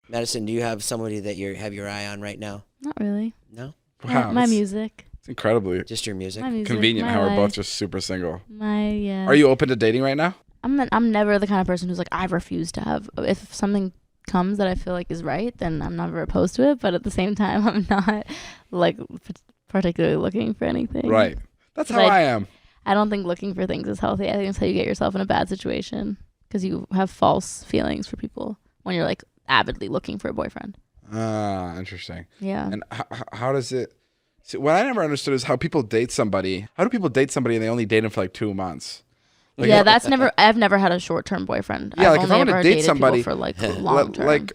Madison, do you have somebody that you have your eye on right now? Not really. No? Wow, my music. It's incredibly Just your music? My music. convenient my how we're life. both just super single. Yeah. Are you open to dating right now? I'm never the kind of person who's like, I refuse to have. If something comes that I feel like is right, then I'm never opposed to it. But at the same time, I'm not like particularly looking for anything. Right. That's how I am. I don't think looking for things is healthy. I think it's how you get yourself in a bad situation because you have false feelings for people when you're like avidly looking for a boyfriend. Ah, interesting. Yeah. And how does it? See, what I never understood is how people date somebody. How do people date somebody and they only date them for like 2 months? Like, yeah, I've never had a short-term boyfriend. Yeah, I've like if only I'm gonna ever date dated somebody people for like long-term. like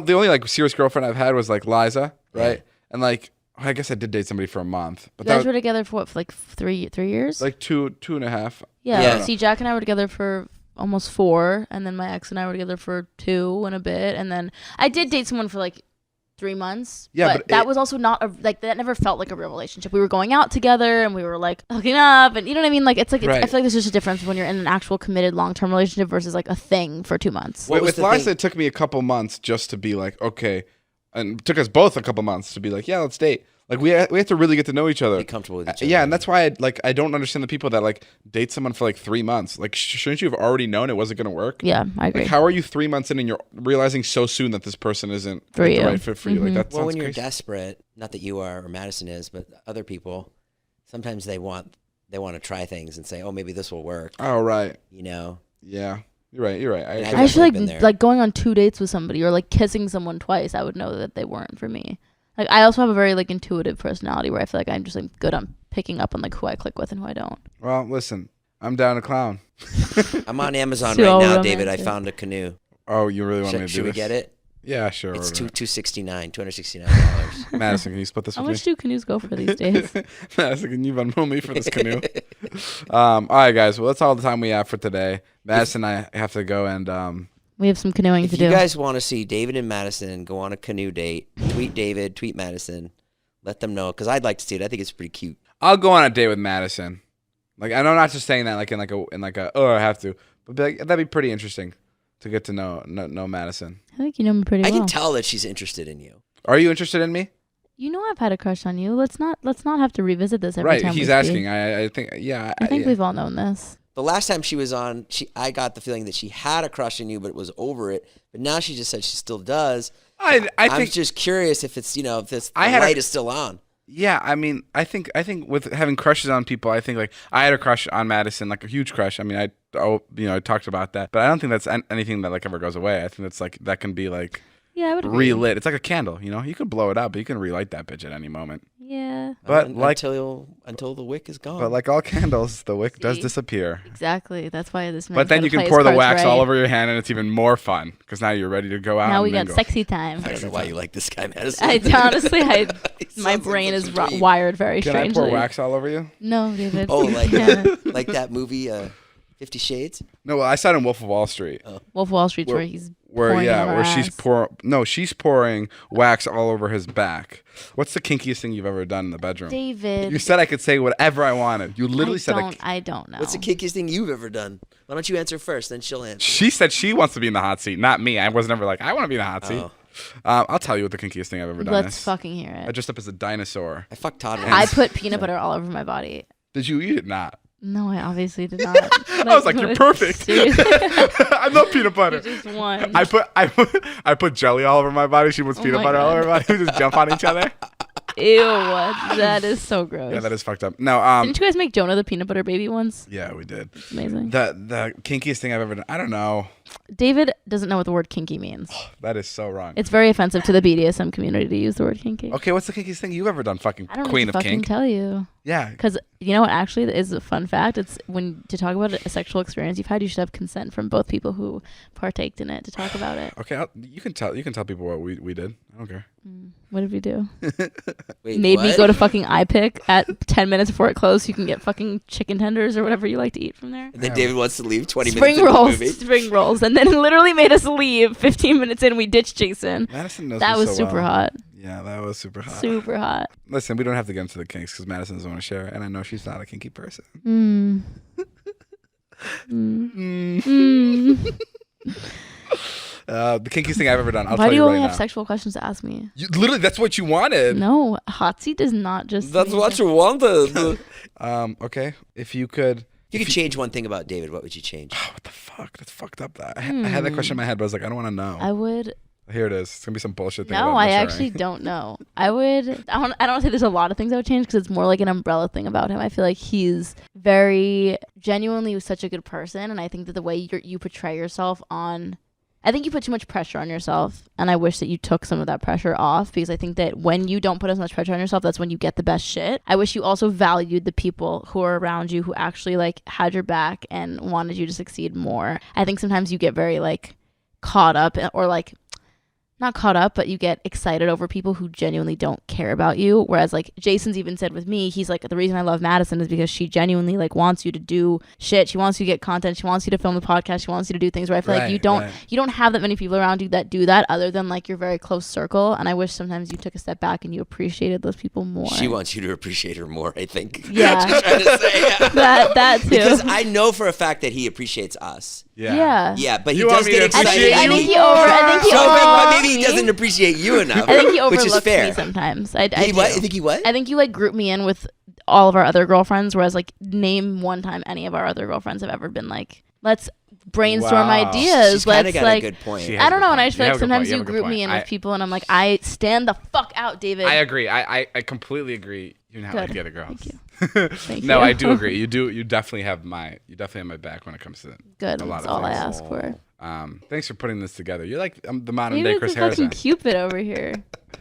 the only like serious girlfriend I've had was like Liza, right? And like I guess I did date somebody for a month, but you guys were together for what, for like three years? like two and a half. Yeah. See, Jack and I were together for almost 4, and then my ex and I were together for 2 and a bit, and then I did date someone for like 3 months. Yeah, but that was also not like that. Never felt like a real relationship. We were going out together and we were like hooking up, and you know what I mean. Like it's like Right. I feel like there's just a difference when you're in an actual committed long-term relationship versus like a thing for 2 months. With Liza, it took me a couple months just to be like, okay, and it took us both a couple months to be like, yeah, let's date. Like we have to really get to know each other. Be comfortable with each other. Yeah, and that's why I don't understand the people that like date someone for like 3 months. Like shouldn't you have already known it wasn't going to work? Yeah, I agree. Like how are you 3 months in and you're realizing so soon that this person isn't For like, you. the right fit for you? Like that Well, sounds when you're crazy. desperate, not that you are or Madison is, but other people, sometimes they want to try things and say, oh, maybe this will work. Oh right. You know? Yeah. You're right. I've I feel been there. like going on 2 dates with somebody or like kissing someone twice, I would know that they weren't for me. Like I also have a very like intuitive personality where I feel like I'm just like good on picking up on like who I click with and who I don't. Well, listen, I'm down to clown. I'm on Amazon So right now, romantic. David. I found a canoe. Oh, you really want me to do Should we this? get it? Yeah, sure. It's order it. $269. Madison, can you split this How with much me? do canoes go for these days? Madison, can you Venmo me for this canoe? All right, guys. Well, that's all the time we have for today. Madison and I have to go and We have some canoeing If to you do. guys want to see David and Madison go on a canoe date, tweet David, tweet Madison. Let them know, because I'd like to see it. I think it's pretty cute. I'll go on a date with Madison. Like I know, not just saying that like in like a oh I have to, but that'd be pretty interesting to get to know Madison. I think you know me pretty I well. can tell that she's interested in you. Are you interested in me? You know I've had a crush on you. Let's not have to revisit this every Right. time. He's we asking. speak. I think yeah. I think yeah. we've all known this. The last time she was on, I got the feeling that she had a crush on you, but it was over it. But now she just said she still does. I I'm think just curious if it's, if this the I had a- light is still on. yeah. I mean, I think with having crushes on people, I think like I had a crush on Madison, like a huge crush. I mean, I talked about that, but I don't think that's anything that like ever goes away. I think that's like that can be like Yeah, I would agree. relit. It's like a candle, you can blow it out, but you can relight that bitch at any moment. Yeah. But like until the wick is gone. But like all candles, the wick does See? disappear. Exactly. That's why this man But then tried you to can play pour his the cards wax right. all over your hand, and it's even more fun because now you're ready to go out. Now and we got mingle. sexy time. I don't know why you like this guy, Madison. I honestly, He my sounds brain like is such a dweeb. wired very Can strangely. I pour wax all over you? No, David. Oh, Yeah. like that movie, 50 Shades? No, well, I saw it in Wolf of Wall Street. Wolf of Wall Street's Where- where he's Where pouring it on her she's pouring wax all over his back. What's the kinkiest thing you've ever done in the bedroom? David. You said I could say whatever I wanted. You literally said I don't know. What's the kinkiest thing you've ever done? Why don't you answer first, then she'll answer. she said she wants to be in the hot seat, not me. I was never like I want to be in the hot seat. Oh. I'll tell you what the kinkiest thing I've ever done Let's is. fucking hear I it. dressed up as a dinosaur. I fucked Todd I once. put peanut butter all over my body. Did you? You did not. No, I obviously did not. I was like, you're perfect. Seriously. I love peanut butter. Just one. I put jelly all over my body. She puts peanut my butter all God. over my body. We just jump on each other. Ew, that is so gross. Yeah, that is fucked up. No, Didn't you guys make Jonah the peanut butter baby once? yeah, we did. It's amazing. The kinkiest thing I've ever done. I don't know. David doesn't know what the word kinky means. That is so wrong. It's very offensive to the BDSM community to use the word kinky. Okay, what's the kinkiest thing you've ever done? Fucking I don't queen know of what to fucking kink. tell you. Yeah. Because you know what actually is a fun fact? It's when to talk about a sexual experience you've had, you should have consent from both people who partaked in it to talk about it. Okay, you can tell people what we did. I don't care. What did we do? Wait, Made me what? go to fucking iPick at 10 minutes before it closed so you can get fucking chicken tenders or whatever you like to eat from there. And then David wants to leave 20 Spring minutes into rolls, the movie. spring rolls. And then literally made us leave 15 minutes in. We ditched Jason. Madison knows That me was so super well. hot. Yeah, that was super hot. Super hot. Listen, we don't have to get into the kinks because Madison doesn't want to share, and I know she's not a kinky person. The kinkiest thing I've ever done. I'll Why tell do you you right only now. have sexual questions to ask me? Literally, that's what you wanted. No, hot seat does not just. That's mean what that- you wanted. Okay. If you could. You could change one thing about David. What would you change? Oh, what the fuck? That's fucked up. I had that question in my head, but I was like, I don't want to know. I would. Here it is. It's gonna be some bullshit thing. No, about I maturing. actually don't know. I don't say there's a lot of things I would change because it's more like an umbrella thing about him. I feel like he's very genuinely such a good person, and I think that the way you portray yourself on. I think you put too much pressure on yourself, and I wish that you took some of that pressure off because I think that when you don't put as much pressure on yourself, that's when you get the best shit. I wish you also valued the people who are around you who actually like had your back and wanted you to succeed more. I think sometimes you get very like caught up or like not caught up, but you get excited over people who genuinely don't care about you. Whereas like Jason's even said with me, he's like, the reason I love Madison is because she genuinely like wants you to do shit. She wants you to get content. She wants you to film the podcast. She wants you to do things where I feel like you don't have that many people around you that do that other than like your very close circle. And I wish sometimes you took a step back and you appreciated those people more. She wants you to appreciate her more, I think. Yeah. That's what I'm trying to say. that too. Because I know for a fact that he appreciates us. Yeah. Yeah, but he You want does me get to excited. appreciate I think you? he overlooks but maybe he me. doesn't appreciate you enough. I think he which is overlooks fair. me sometimes. I He do. what? You think he what? I think you like group me in with all of our other girlfriends, whereas like name one time any of our other girlfriends have ever been like, let's brainstorm Wow. ideas. She's kind of Let's got like a good point. She has I don't a know, good and I point. just feel You like have a good sometimes point. You you have a good group me point. in with people and I'm like, I stand the fuck out, David. I agree. I completely agree. You know how I Good. get it, girls. Thank you. Thank No, you. I do agree. You definitely have my back when it comes to it. Good. A lot That's of all I things. ask for. Thanks for putting this together. You're like the modern day David's Chris a fucking Harrison. Cupid over here.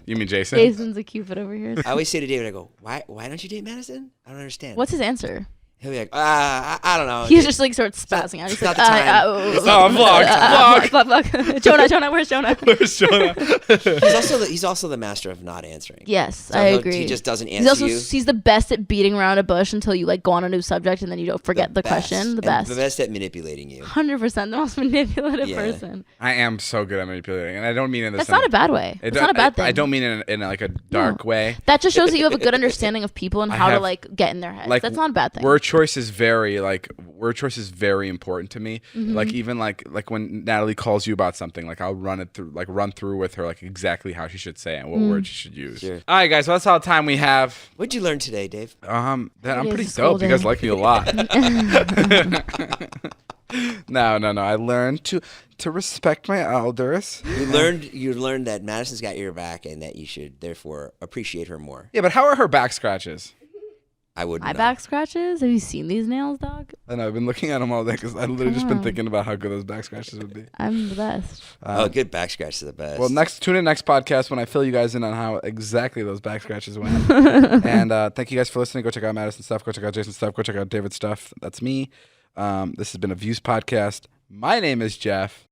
You mean Jason? Jason's a Cupid over here. I always say to David, I go, why don't you date Madison? I don't understand. What's his answer? He'll be like, I don't know. He's just like starts spazzing out. He's it's like, not the time. Oh, fuck. Jonah, where's Jonah? Where's Jonah? He's also the master of not answering. Yes, So I he'll- agree. He just doesn't He's answer also you. he's the best at beating around a bush until you like go on a new subject and then you don't forget the best. question. The And best. The best at manipulating you. 100% the most manipulative Yeah. person. I am so good at manipulating, and I don't mean in this. That's not a bad way. It's not a bad thing. I don't mean in like a dark way. That just shows that you have a good understanding of people and I how to have- like get in their heads. Like, That's not a bad thing. Word choice is very important to me. Mm-hmm. Like even like when Natalie calls you about something, like I'll run through with her like exactly how she should say it and what words she should use. Sure. All right, guys, well, that's all the time we have. What'd you learn today, Dave? That I'm It pretty is a school dope. You guys day. like me a lot. No. I learned to respect my elders. You learned that Madison's got your back and that you should therefore appreciate her more. Yeah, but how are her back scratches? I wouldn't My know. back scratches? Have you seen these nails, dog? I know I've been looking at them all day because I've literally just been on. thinking about how good those back scratches would be. I'm the best. Oh, good back scratch is the best. Well, tune in next podcast when I fill you guys in on how exactly those back scratches went. And thank you guys for listening. Go check out Madison stuff. Go check out Jason stuff. Go check out David stuff. That's me. This has been a Views podcast. My name is Jeff.